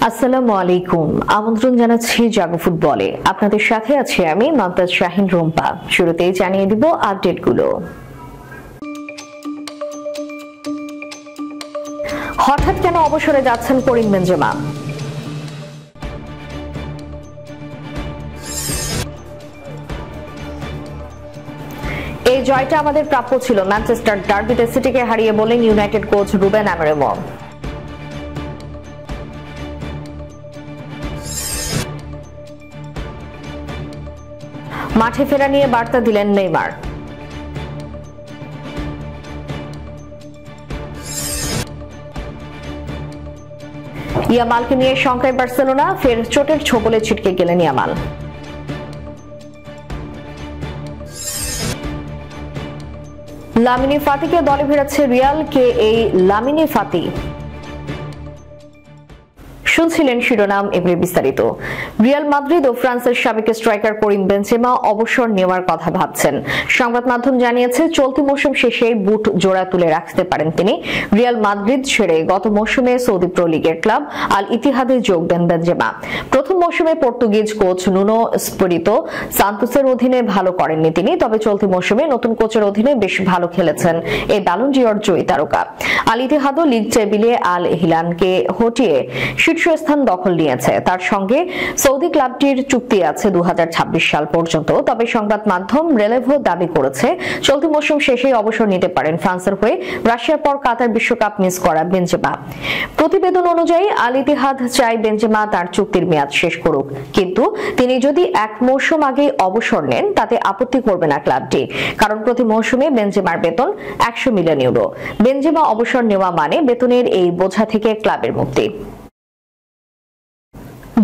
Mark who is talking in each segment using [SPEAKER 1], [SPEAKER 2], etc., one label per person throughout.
[SPEAKER 1] আসসালামু আলাইকুম। আমন্ত্রণ জানাচ্ছি জাগো ফুটবলে। আপনাদের সাথে আছি আমি মমতাজ শাহিন রুম্পা। শুরুতেই জানিয়ে দিব আপডেটগুলো। হঠাৎ কেন অবসরে যাচ্ছেন করিম বেনজেমা? এই জয়টা আমাদের প্রাপ্য ছিল, ম্যানচেস্টার ডার্বিতে সিটিকে হারিয়ে বলেন ইউনাইটেড কোচ রুবেন আমোরিম। মাঠে ফেরা নিয়ে বার্তা দিলেন নেইমার। ইয়ামালকে নিয়ে শঙ্কায় বার্সেলোনা, ফের চোটের ছোবলে ছিটকে গেলেন ইয়ামাল। লামিনী ফাতিকে দলে ফেরাচ্ছে রিয়াল, কে এই লামিনী ফাতি? শুনছিলেন শিরোনাম, এবারে বিস্তারিত। রিয়াল মাদ্রিদ ও ফ্রান্সের সাবেক স্ট্রাইকার করিম বেনজেমা অবসর নেওয়ার কথা ভাবছেন। সংবাদ মাধ্যম জানিয়েছে চলতি মৌসুম শেষে বুট জোড়া তুলে রাখতে পারেন তিনি। রিয়াল মাদ্রিদ ছেড়ে গত মৌসুমে সৌদি প্রো লিগের ক্লাব আল ইতিহাদে যোগ দেন বেনজেমা। প্রথম মৌসুমে পর্তুগিজ কোচ নুনো এসপিরিতো সান্তোসের অধীনে ভালো করেননি তিনি, তবে চলতি মৌসুমে নতুন কোচের অধীনে বেশ ভালো খেলেছেন এই ব্যালন ডি'অর জয়ী তারকা। আল ইতিহাদও লিগ টেবিলে আল হিলালকে হটিয়ে শীর্ষস্থান দখল নিয়েছে। তার সঙ্গে সৌদি ক্লাবটির চুক্তি আছে 2026 সাল পর্যন্ত। তবে সংবাদ মাধ্যম রেলেভো দাবি করেছে চলতি মৌসুম শেষেই অবসর নিতে পারেন ফ্রান্সের হয়ে রাশিয়ার পর কাতার বিশ্বকাপ মিস করা বেনজেমা। প্রতিবেদন অনুযায়ী আল ইতিহাদ চায় বেনজেমা তার চুক্তির মেয়াদ শেষ করুক, কিন্তু তিনি যদি এক মৌসুম আগে অবসর নেন তাতে আপত্তি করবে না ক্লাবটি, কারণ প্রতি মৌসুমে বেনজেমার বেতন 100 মিলিয়ন ইউরো। বেনজেমা অবসর নেওয়া মানে বেতনের এই বোঝা থেকে ক্লাবের মুক্তি।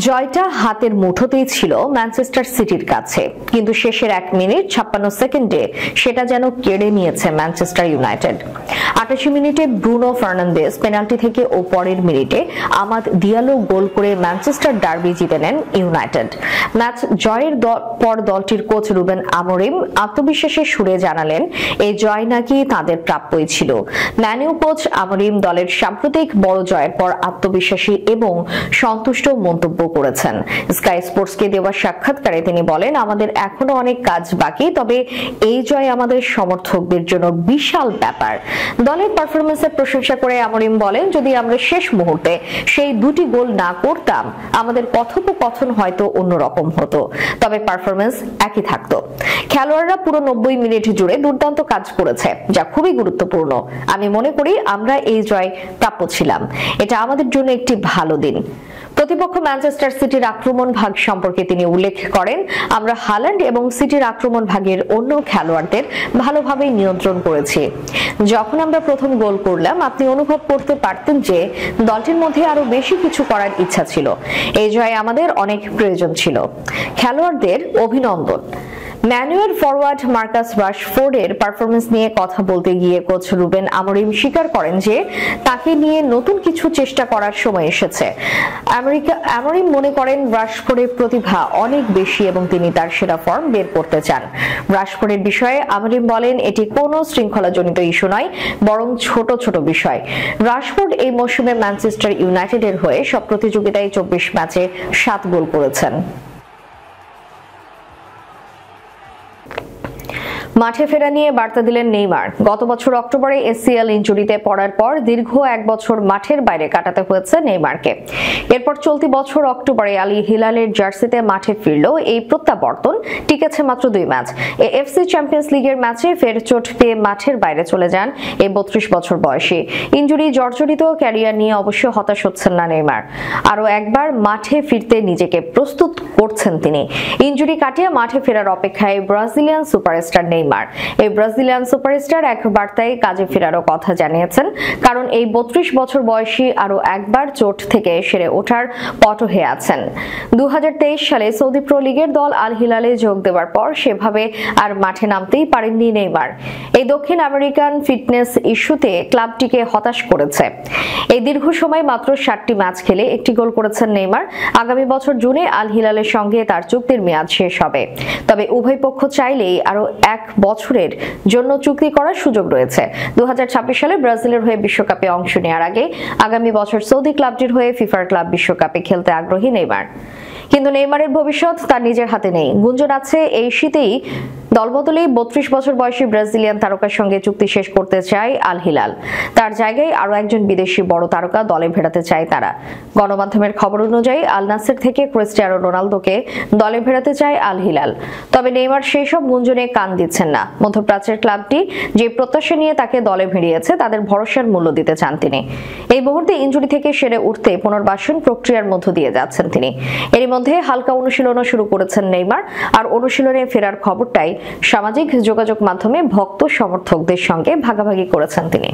[SPEAKER 1] জয়টা হাতের মুঠোতেই ছিল ম্যানচেস্টার সিটির কাছে, কিন্তু শেষের 1 মিনিট 56 সেকেন্ডে সেটা যেন কেড়ে নিয়েছে ম্যানচেস্টার ইউনাইটেড। 88 মিনিটে ব্রুনো ফার্নান্দেজ পেনাল্টি থেকে ও পরের মিনিটে আমাদ দিয়ালো গোল করে ম্যানচেস্টার ডার্বি জিতে নেন ইউনাইটেড। ম্যাচ জয়ের পর দলটির কোচ রুবেন আমোরিম আত্মবিশ্বাসের সুরে জানালেন এই জয় নাকি তাদের প্রাপ্যই ছিল। ম্যানিউ কোচ আমোরিম দলের সাম্প্রতিক বড় জয়ের পর আত্মবিশ্বাসী এবং সন্তুষ্ট মন্তব্য করেছেন। স্কাই স্পোর্টসকে দেওয়া সাক্ষাৎকারে তিনি বলেন, আমাদের এখনো অনেক কাজ বাকি, তবে এই জয় আমাদের সমর্থকদের জন্য বিশাল ব্যাপার। দলের পারফরম্যান্সের প্রশংসা করে আমোরিম বলেন, যদি আমরা শেষ মুহূর্তে সেই 2টি গোল না করতাম আমাদের কথোপকথন হয়তো অন্যরকম হতো, তবে পারফরম্যান্স একই থাকতো। খেলোয়াড়রা পুরো 90 মিনিট জুড়ে দুর্দান্ত কাজ করেছে, যা খুবই গুরুত্বপূর্ণ। আমি মনে করি আমরা এই জয় প্রাপ্য ছিলাম। এটা আমাদের জন্য একটি ভালো দিন। প্রতিপক্ষ ম্যানচেস্টার সিটির আক্রমণ ভাগ সম্পর্কে তিনি উল্লেখ করেন, আমরা হাল্যান্ড এবং সিটির আক্রমণ ভাগের অন্য খেলোয়াড়দের ভালোভাবে নিয়ন্ত্রণ করেছি। যখন আমরা প্রথম গোল করলাম আপনি অনুভব করতে পারতেন যে দলটির মধ্যে আরো বেশি কিছু করার ইচ্ছা ছিল। এই জয় আমাদের অনেক প্রয়োজন ছিল। খেলোয়াড়দের অভিনন্দন। ম্যানুয়েল ফরওয়ার্ড মার্কাস রাশফোর্ডের পারফরম্যান্স নিয়ে কথা বলতে গিয়ে কোচ রুবেন আমোরিম স্বীকার করেন যে তাকে নিয়ে নতুন কিছু চেষ্টা করার সময় এসেছে। আমোরিম মনে করেন রাশফোর্ডের প্রতিভা অনেক বেশি এবং তিনি তার সেরা ফর্ম বের করতে চান। রাশফোর্ডের বিষয়ে আমোরিম বলেন, এটি কোনো শৃঙ্খলাজনিত ইস্যু নয়, বরং ছোট ছোট বিষয়। রাশফোর্ড এই মৌসুমে ম্যানচেস্টার ইউনাইটেডের হয়ে সব প্রতিযোগিতায় 24 ম্যাচে 7 গোল করেছেন। মাঠে ফেরা নিয়ে বার্তা দিলেন নেইমার। গত বছর অক্টোবরে এসিএল ইনজুরিতে পড়ার পর দীর্ঘ 1 বছর মাঠের বাইরে কাটাতে হয়েছে নেইমারকে। এরপর চলতি বছর অক্টোবরে আল হিলালের জার্সিতে মাঠে ফিরলেও এই প্রত্যাবর্তন টিকেছে মাত্র 2 ম্যাচ। এএফসি চ্যাম্পিয়ন্স লিগের ম্যাচে ফের চোট পেয়ে মাঠের বাইরে চলে যান এই 32 বছর বয়সী। ইনজুরি জর্জরিত ক্যারিয়ার নিয়ে অবশ্য হতাশ হচ্ছেন না নেইমার। আরও একবার মাঠে ফিরতে নিজেকে প্রস্তুত করছেন তিনি। ইনজুরি কাটিয়ে মাঠে ফেরার অপেক্ষায় ব্রাজিলিয়ান সুপারস্টার নেইমার। এই ব্রাজিলিয়ান সুপারস্টার এক বার্তায় কাজে ফেরারও কথা জানিয়েছেন, কারণ এই 32 বছর বয়সী আরো একবার চোট থেকে সেরে ওঠার পথে হয়ে আছেন। 2023 সালে সৌদি প্রো লিগের দল আল হিলালে যোগ দেওয়ার পর সেভাবে আর মাঠে নামতেই পারেননি নেইমার। এই দক্ষিণ আমেরিকান ফিটনেস ইস্যুতে ক্লাবটিকে হতাশ করেছে। এই দীর্ঘ সময় মাত্র 7টি ম্যাচ খেলে 1টি গোল করেছেন নেইমার। আগামী বছর জুনে আল হিলালের সঙ্গে তার চুক্তির মেয়াদ শেষ হবে, তবে উভয় পক্ষ চাইলেই আরো 1 বছরের জন্য চুক্তি করার সুযোগ রয়েছে। 2026 সালে ব্রাজিলের হয়ে বিশ্বকাপে অংশ নেওয়ার আগে আগামী বছর সৌদি ক্লাবটির হয়ে ফিফার ক্লাব বিশ্বকাপে খেলতে আগ্রহী নেইমার। কিন্তু নেইমারের ভবিষ্যৎ তার নিজের হাতে নেই। গুঞ্জন আছে এই শীতেই দলবদলেই 32 বছর বয়সী ব্রাজিলিয়ান তারকার সঙ্গে চুক্তি শেষ করতে চায় আল হিলাল। তার জায়গায় আরো একজন বিদেশি বড় তারকা দলে ভেড়াতে চায় তারা। গণমাধ্যমের খবর অনুযায়ী আল নাসের থেকে ক্রিস্টিয়ানো রোনালদোকে দলে ভেড়াতে চায় আল হিলাল। তবে নেইমার সেই সব গুঞ্জনে কান দিচ্ছেন না। মধ্যপ্রাচ্যের ক্লাবটি যে প্রত্যাশা নিয়ে তাকে দলে ভিড়িয়েছে তাদের ভরসার মূল্য দিতে চান তিনি। এই মুহূর্তে ইনজুরি থেকে সেরে উঠতে পুনর্বাসন প্রক্রিয়ার মধ্য দিয়ে যাচ্ছেন তিনি। এরই মধ্যে হালকা অনুশীলনও শুরু করেছেন নেইমার। আর অনুশীলনে ফেরার খবরটাই সামাজিক যোগাযোগ মাধ্যমে ভক্ত সমর্থকদের সঙ্গে ভাগাভাগি করেছেন তিনি।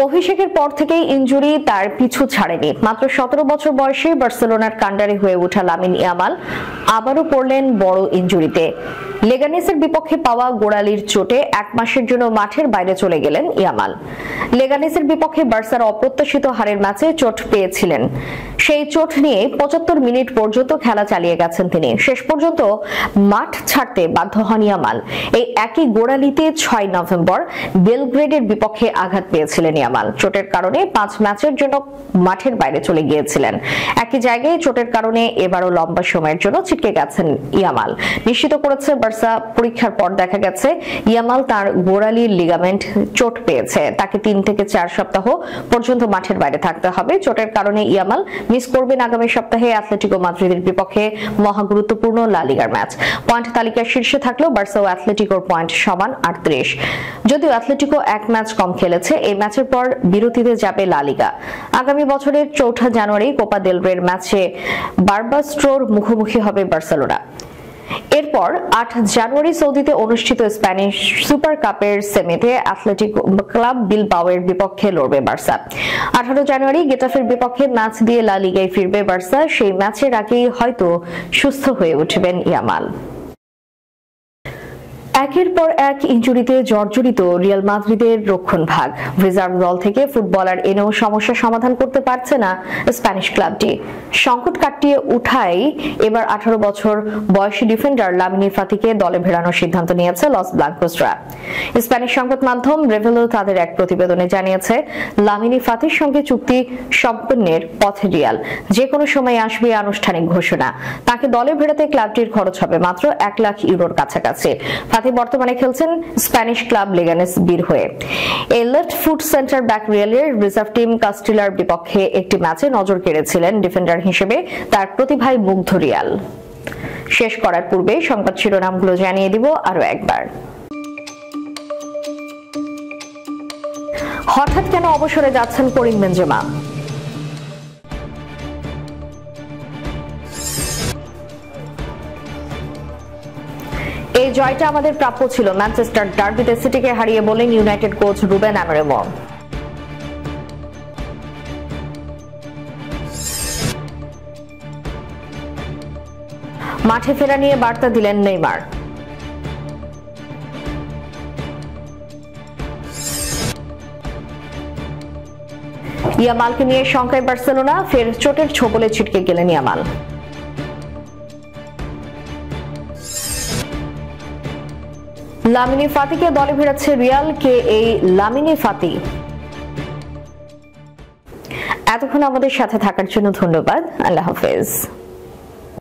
[SPEAKER 1] অভিষেকের পর থেকেই ইনজুরি তার পিছু ছাড়েনি। মাত্র 17 বছর বয়সে বার্সেলোনার কান্ডারি হয়ে ওঠা লামিন ইয়ামাল আবারও পড়লেন বড় ইনজুরিতে। লেগানেসের বিপক্ষে পাওয়া গোড়ালির চোটে 1 মাসের জন্য মাঠের বাইরে চলে গেলেন ইয়ামাল। লেগানেসের বিপক্ষে বার্সার অপ্রত্যাশিত হারের ম্যাচে চোট পেয়েছিলেন। সেই চোট নিয়ে 75 মিনিট পর্যন্ত খেলা চালিয়ে গেছেন তিনি। শেষ পর্যন্ত মাঠ ছাড়তে বাধ্য হন ইয়ামাল। এই একই গোড়ালিতে 6 নভেম্বর বেলগ্রেডের বিপক্ষে আঘাত পেয়েছিলেন ইয়ামাল। চোটের কারণে 5 ম্যাচের জন্য মাঠের বাইরে চলে গিয়েছিলেন। একই জায়গায় চোটের কারণে এবারও লম্বা সময়ের জন্য ছিটকে গেছেন ইয়ামাল। নিশ্চিত করেছে বার্সা। পরীক্ষার পর দেখা গেছে ইয়ামাল তার গোড়ালির লিগামেন্ট চোট পেয়েছে। তাকে 3 থেকে 4 সপ্তাহ পর্যন্ত মাঠের বাইরে থাকতে হবে। চোটের কারণে ইয়ামাল মিস করবেন আগামী সপ্তাহে অ্যাটলেটিকো মাদ্রিদের বিপক্ষে মহা গুরুত্বপূর্ণ লা লিগার ম্যাচ। পয়েন্ট তালিকার শীর্ষে থাকলেও বার্সা ও অ্যাটলেটিকোর পয়েন্ট সমান 38। যদিও অ্যাটলেটিকো 1 ম্যাচ কম খেলেছে, এই ম্যাচের পর বিরতিতে যাবে লা লিগা। আগামী বছরের 4 জানুয়ারি কোপা দেল রের ম্যাচে বারবাস্ট্রোর মুখোমুখি হবে বার্সেলোনা। এরপর 8 জানুয়ারি সৌদিতে অনুষ্ঠিত স্প্যানিশ সুপার কাপের সেমিতে অ্যাটলেটিকো ক্লাব বিলবাওয়ের বিপক্ষে লড়বে বার্সা। 18 জানুয়ারি গেটাফের বিপক্ষে ম্যাচ দিয়ে লা লিগায় ফিরবে বার্সা। সেই ম্যাচের আগেই হয়তো সুস্থ হয়ে উঠবেন ইয়ামাল। একের পর এক ইনজুরিতে জর্জরিত রিয়াল মাদ্রিদের রক্ষণভাগ। রিজার্ভ দল থেকে ফুটবলার এনেও সমস্যা সমাধান করতে পারছে না স্প্যানিশ ক্লাবটি। সংকট কাটিয়ে উঠায় এবার 18 বছর বয়সী ডিফেন্ডার লামিনি ফাতিকে দলে ভেড়ানোর সিদ্ধান্ত নিয়েছে লস ব্লাঙ্কোসরা। স্প্যানিশ সংবাদ মাধ্যম রেভেলো তাদের এক প্রতিবেদনে জানিয়েছে, লামিনি ফাতির সঙ্গে চুক্তি সম্পন্নের পথে রিয়াল। যে কোনো সময় আসবে আনুষ্ঠানিক ঘোষণা। তাকে দলে ভেড়াতে ক্লাবটির খরচ হবে মাত্র 1 লাখ ইউরোর কাছাকাছি। বর্তমানে খেলছেন স্প্যানিশ ক্লাব লেগানেস বির হয়ে। এই লেফট ফুট সেন্টার ব্যাক রিয়ালের রিজার্ভ টিম কাস্টিলার বিপক্ষে একটি ম্যাচে নজর কেড়েছিলেন ডিফেন্ডার হিসেবে তার প্রতিভায় মুগ্ধ রিয়াল। শেষ করার পূর্বে সংবাদ শিরোনামগুলো জানিয়ে দিব আরো একবার। হঠাৎ কেন অবসরে যাচ্ছেন করিম বেনজেমা? এই জয়টা আমাদের প্রাপ্য ছিল, ম্যানচেস্টার ডার্বিতে সিটিকে হারিয়ে বলেন ইউনাইটেড কোচ রুবেন আমোরিম। মাঠে ফেরা নিয়ে বার্তা দিলেন নেইমার। ইয়ামালকে নিয়ে শঙ্কায় বার্সেলোনা, ফের চোটের ছোবলে ছিটকে গেলেন ইয়ামাল। লামিনি ফাতিকে দলে ভেড়াচ্ছে রিয়াল। কে এই লামিনি ফাতি? এতক্ষণ আমাদের সাথে থাকার জন্য ধন্যবাদ। আল্লাহ হাফেজ।